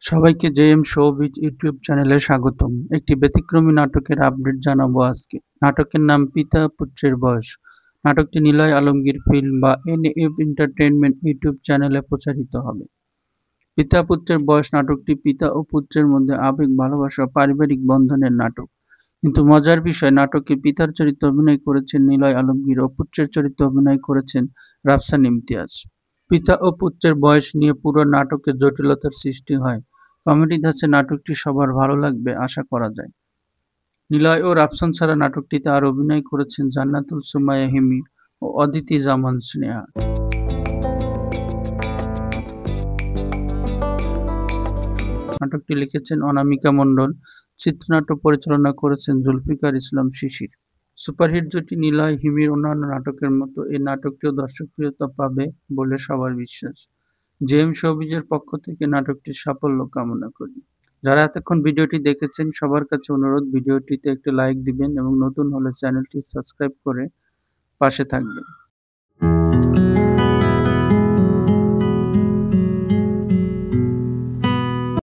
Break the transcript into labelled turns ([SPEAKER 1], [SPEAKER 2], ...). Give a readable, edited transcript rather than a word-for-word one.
[SPEAKER 1] সবাইকে JM showbiz YouTube চ্যানেলে স্বাগতম। একটি ব্যতিক্রমী নাটকের আপডেট জানাবো আজকে। নাটকের নাম পিতা পুত্রের বয়স। নাটকটি নিলয় আলমগীর ফিল্ম বা এনএফ এন্টারটেইনমেন্ট ইউটিউব চ্যানেলে প্রচারিত হবে। পিতা পুত্রের বয়স নাটকটি পিতা ও পুত্রের মধ্যে আবেগ, ভালোবাসা ও পারিবারিক বন্ধনের নাটক। কিন্তু মজার বিষয়, নাটকে পিতার চরিত্রে অভিনয় করেছেন নিলয় আলমগীর ও পুত্রের চরিত্রে অভিনয় করেছেন রাফসান ইমতিয়াজ। পিতা ও পুত্রের বয়স নিয়ে পুরো নাটকে জটিলতার সৃষ্টি হয়। কমেডি ধাঁচে নাটকটি সবার ভালো লাগবে আশা করা যায়। নিলয় ও রাফসান ছাড়া নাটকটিতে আর অভিনয় করেছেন জান্নাতুল সুমাইয়া হিমি ও অদিতি জামান স্নেহা। নাটকটি লিখেছেন অনামিকা মণ্ডল, চিত্রনাট্য পরিচালনা করেছেন জুলফিকার ইসলাম শিশির। সুপারহিট জুটি নিলয় হিমির অন্যান্য নাটকের মতো এই নাটকটিও দর্শকপ্রিয়তা পাবে বলে সবার বিশ্বাস। জেএম শোবিজের পক্ষ থেকে নাটকটির সাফল্য কামনা করি। যারা এতক্ষণ ভিডিওটি দেখেছেন সবার কাছে অনুরোধ, ভিডিওটিতে একটি লাইক দিবেন এবং নতুন হলে চ্যানেলটি সাবস্ক্রাইব করে পাশে থাকবেন।